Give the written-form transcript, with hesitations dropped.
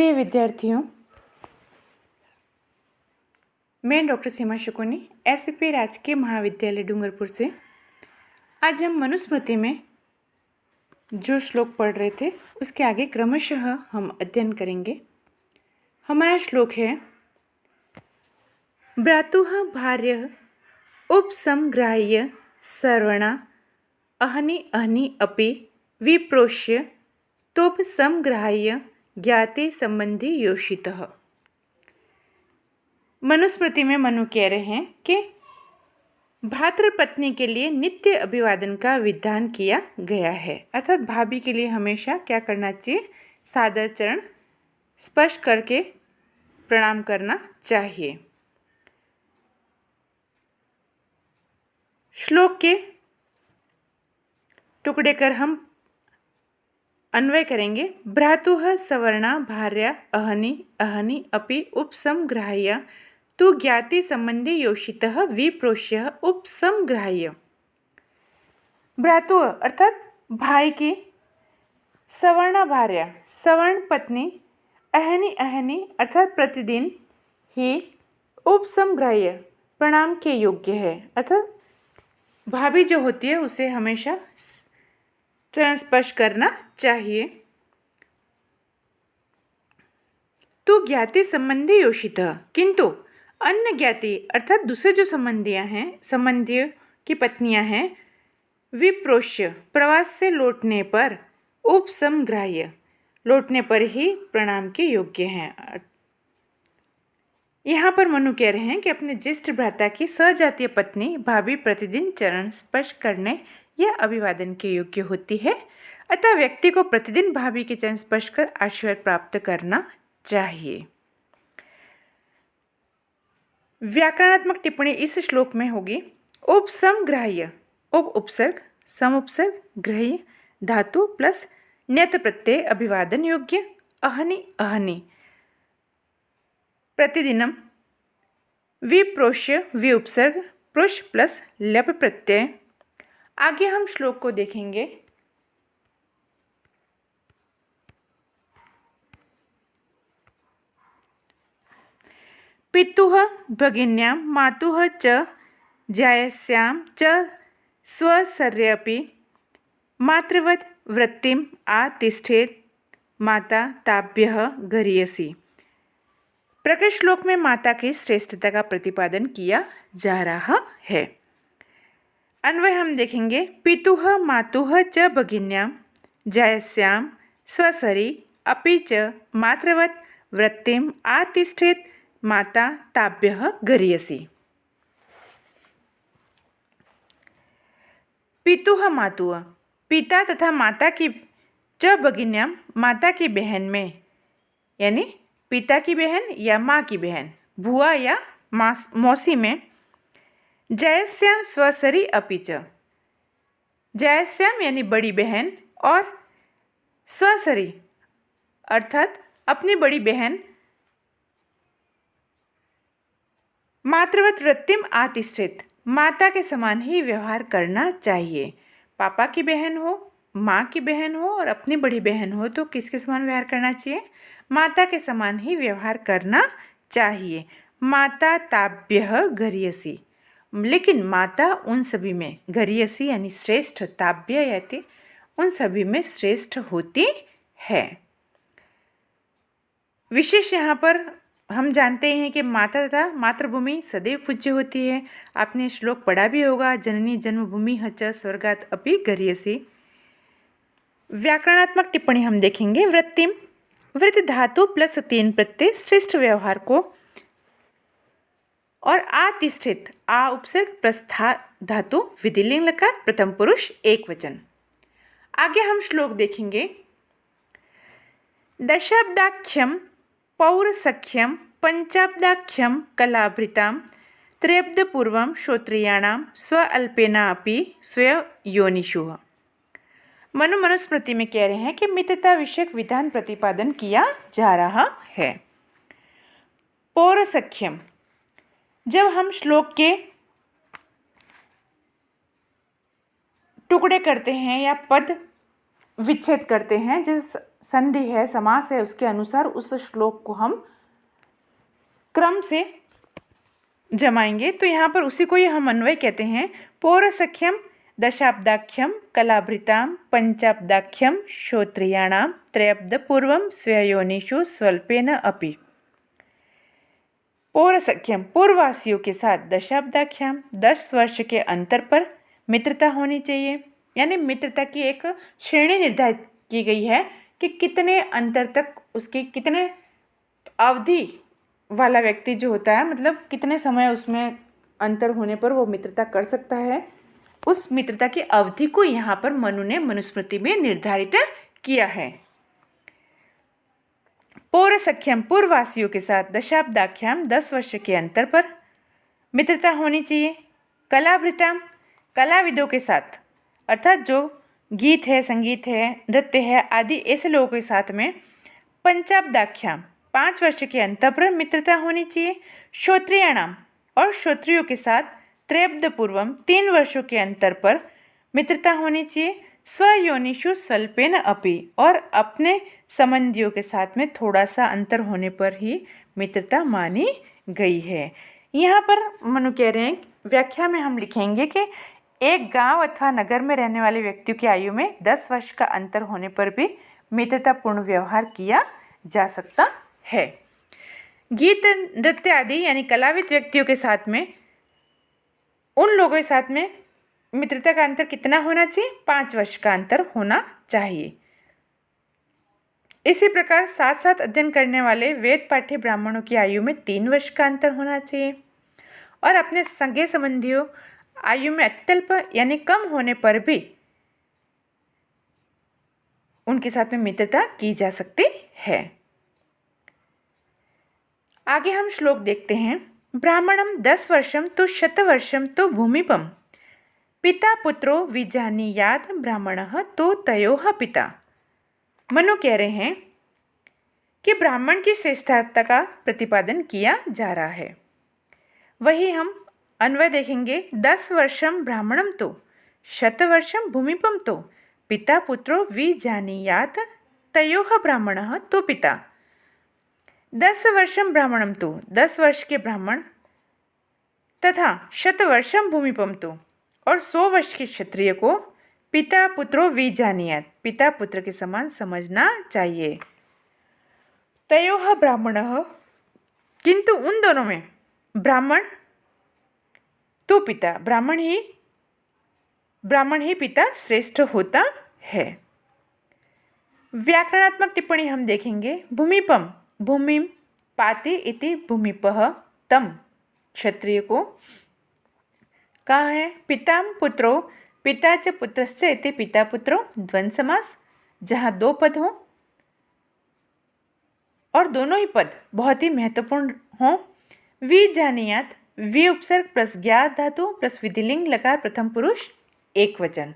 प्रिय विद्यार्थियों, मैं डॉक्टर सीमा शुकोनी एसवीपी राजकीय महाविद्यालय डूंगरपुर से। आज हम मनुस्मृति में जो श्लोक पढ़ रहे थे उसके आगे क्रमशः हम अध्ययन करेंगे। हमारा श्लोक है, भ्रातुः भार्यः उपसंग्राह्य सर्वणा अहनि अहनि अपि विप्रोष्य तोपसंग्राह्य ज्ञाते संबंधी योषितः। मनुस्मृति में मनु कह रहे हैं कि भातृपत्नी के लिए नित्य अभिवादन का विधान किया गया है, अर्थात भाभी के लिए हमेशा क्या करना चाहिए, सादर चरण स्पर्श करके प्रणाम करना चाहिए। श्लोक के टुकड़े कर हम अन्वय करेंगे। भ्रातुः सवर्णा भार्या अहनि अहनि अपि उपसंग्राह्य तु ज्ञाति संबंधी योषितः विप्रोष्य उपसंग्राह्य। भ्रातु अर्थात भाई की, सवर्णा भार्या सवर्ण पत्नी, अहनि अहनि अर्थात प्रतिदिन ही, उपसंग्राह्य प्रणाम के योग्य है, अर्थात भाभी जो होती है उसे हमेशा चरण स्पर्श करना चाहिए। तो ज्ञाति संबंधी योषितः, किंतु अन्य ज्ञाति अर्थात दूसरे जो संबंधियों की पत्नियां हैं, विप्रोष्य प्रवास से लौटने पर, उपसंग्राह्य लौटने पर ही प्रणाम के योग्य हैं। यहाँ पर मनु कह रहे हैं कि अपने ज्येष्ठ भ्राता की सजातीय पत्नी भाभी प्रतिदिन चरण स्पर्श करने या अभिवादन के योग्य होती है, अतः व्यक्ति को प्रतिदिन भाभी के चरण स्पर्श कर आशीर्वाद प्राप्त करना चाहिए। व्याकरणात्मक टिप्पणी इस श्लोक में होगी। उपसंग्राह्य, उप उपसर्ग, सम उपसर्ग, ग्राह्य धातु प्लस ण्यत प्रत्यय अभिवादन योग्य, अहनि अहनि प्रतिदिनम, विप्रोष्य वि उपसर्ग, प्रुष प्लस लप प्रत्यय। आगे हम श्लोक को देखेंगे। पितुः भगिन्यां मातुः च जायस्यां च स्वशर्यपि मातृवत् वृत्तिम् आतिष्ठेत् माता ताभ्यः गरीयसी। प्रकृत श्लोक में माता की श्रेष्ठता का प्रतिपादन किया जा रहा है। अन्वय हम देखेंगे। पितुः मातुः च भगिन्यां जायस्यां स्वशरी अपि च मातृवत् वृत्तिम् आतिष्ठेत् माता ताभ्यः गरीयसी। पितुः मातुः, पिता तथा माता की, च भगिन्यां माता की बहन में, यानी पिता की बहन या माँ की बहन, बुआ या मौसी में, जायस्याम स्वसरी अपि च, जायस्याम यानी बड़ी बहन और स्वसरी अर्थात अपनी बड़ी बहन, मातृवत वृत्तिम आतिष्ठेत माता के समान ही व्यवहार करना चाहिए। पापा की बहन हो, माँ की बहन हो और अपनी बड़ी बहन हो तो किसके समान व्यवहार करना चाहिए, माता के समान ही व्यवहार करना चाहिए। माता ताभ्यः गरीयसी, लेकिन माता उन सभी में, गरीयसी यानी श्रेष्ठ, ताभ्य यानी उन सभी में श्रेष्ठ होती है। विशेष यहाँ पर हम जानते हैं कि माता तथा मातृभूमि सदैव पूज्य होती है। आपने श्लोक पढ़ा भी होगा, जननी जन्मभूमि च स्वर्गात् अपि गरीयसी। व्याकरणात्मक टिप्पणी हम देखेंगे। वृत्तिम, वृत्त धातु प्लस 3 प्रत्यय श्रेष्ठ व्यवहार को, और आतिष्ठित, आ उपसर्ग प्लस धातु विधिलिंग लकार प्रथम पुरुष एक वचन। आगे हम श्लोक देखेंगे। दशाब्दाख्यम पौरसख्यम पंचाब्दाख्यम कलाभृतां त्रयब्दपूर्वं श्रोत्रियाणां स्वअल्पेनापि स्वयोनिषुः। मनुस्मृति में कह रहे हैं कि मितता विषयक विधान प्रतिपादन किया जा रहा है। पौरसख्यम, जब हम श्लोक के टुकड़े करते हैं या पद विच्छेद करते हैं, जैसे संधि है, समास है, उसके अनुसार उस श्लोक को हम क्रम से जमाएंगे। तो यहाँ पर उसी को ही हम अन्वय कहते हैं। पौरसख्यम दशाब्दाख्यम कलाभृताम पंचाब्दाख्यम श्रोत्रियाणाम त्रयाब्द पूर्वम स्वयोनिषु स्वल्पेन अपि। पौरसख्यम पूर्ववासियों के साथ दशाब्दाख्यम 10 वर्ष के अंतर पर मित्रता होनी चाहिए, यानी मित्रता की एक श्रेणी निर्धारित की गई है कि कितने अंतर तक उसकी कितने अवधि वाला व्यक्ति जो होता है, मतलब कितने समय उसमें अंतर होने पर वो मित्रता कर सकता है, उस मित्रता की अवधि को यहाँ पर मनु ने मनुस्मृति में निर्धारित किया है। पौरसख्यम पूर्ववासियों के साथ दशाब्दाख्याम 10 वर्ष के अंतर पर मित्रता होनी चाहिए। कलाभृताम कलाविदों के साथ, अर्थात जो गीत है, संगीत है, नृत्य है आदि ऐसे लोगों के साथ में पंचाब्दाख्याम 5 वर्ष के अंतर पर मित्रता होनी चाहिए। श्रोत्रियाणाम और श्रोत्रियों के साथ त्रयाब्द पूर्वम 3 वर्षों के अंतर पर मित्रता होनी चाहिए। स्वयोनिषु स्वल्पेन अपि और अपने संबंधियों के साथ में थोड़ा सा अंतर होने पर ही मित्रता मानी गई है। यहाँ पर मनु कह रहे हैं, व्याख्या में हम लिखेंगे कि एक गांव अथवा नगर में रहने वाले व्यक्तियों की आयु में 10 वर्ष का अंतर होने पर भी मित्रतापूर्ण व्यवहार किया जा सकता है। गीत नृत्य आदि यानी कलाविद व्यक्तियों के साथ में उन लोगों के साथ में मित्रता का अंतर कितना होना चाहिए? 5 वर्ष का अंतर होना चाहिए। इसी प्रकार साथ साथ अध्ययन करने वाले वेद पाठ्य ब्राह्मणों की आयु में 3 वर्ष का अंतर होना चाहिए और अपने सगे संबंधियों आयु में अत्यल्प यानी कम होने पर भी उनके साथ में मित्रता की जा सकती है। आगे हम श्लोक देखते हैं। ब्राह्मणम 10 वर्षम तो शतवर्षम तो भूमिपम पिता पुत्रो विजानीयात ब्राह्मणः तो तयोः पिता। मनु कह रहे हैं कि ब्राह्मण की श्रेष्ठता का प्रतिपादन किया जा रहा है। वही हम अन्वय देखेंगे। 10 वर्षम ब्राह्मणम तो शतवर्षम भूमिपम तो पिता पुत्रो विजानीयात तयोः ब्राह्मणः तो पिता। 10 वर्षम ब्राह्मणम तो 10 वर्ष के ब्राह्मण तथा शतवर्षम भूमिपम तो और 100 वर्ष के क्षत्रिय को पिता पुत्रो विजानीयात पिता पुत्र के समान समझना चाहिए। तयोः ब्राह्मणः किंतु उन दोनों में ब्राह्मण तो पिता ब्राह्मण ही पिता श्रेष्ठ होता है। व्याकरणात्मक टिप्पणी हम देखेंगे। भूमिपम भूमिम पाति इति भूमिपः तम क्षत्रिय को कहा है। पिताम पुत्रो पिता च पुत्रश्च इति पिता पुत्रो द्वंद्व समास, जहाँ 2 पद हों और दोनों ही पद बहुत ही महत्वपूर्ण हों। विजानीयात वि उपसर्ग प्लस ज्ञात धातु प्लस विधिलिंग लकार प्रथम पुरुष एक वचन।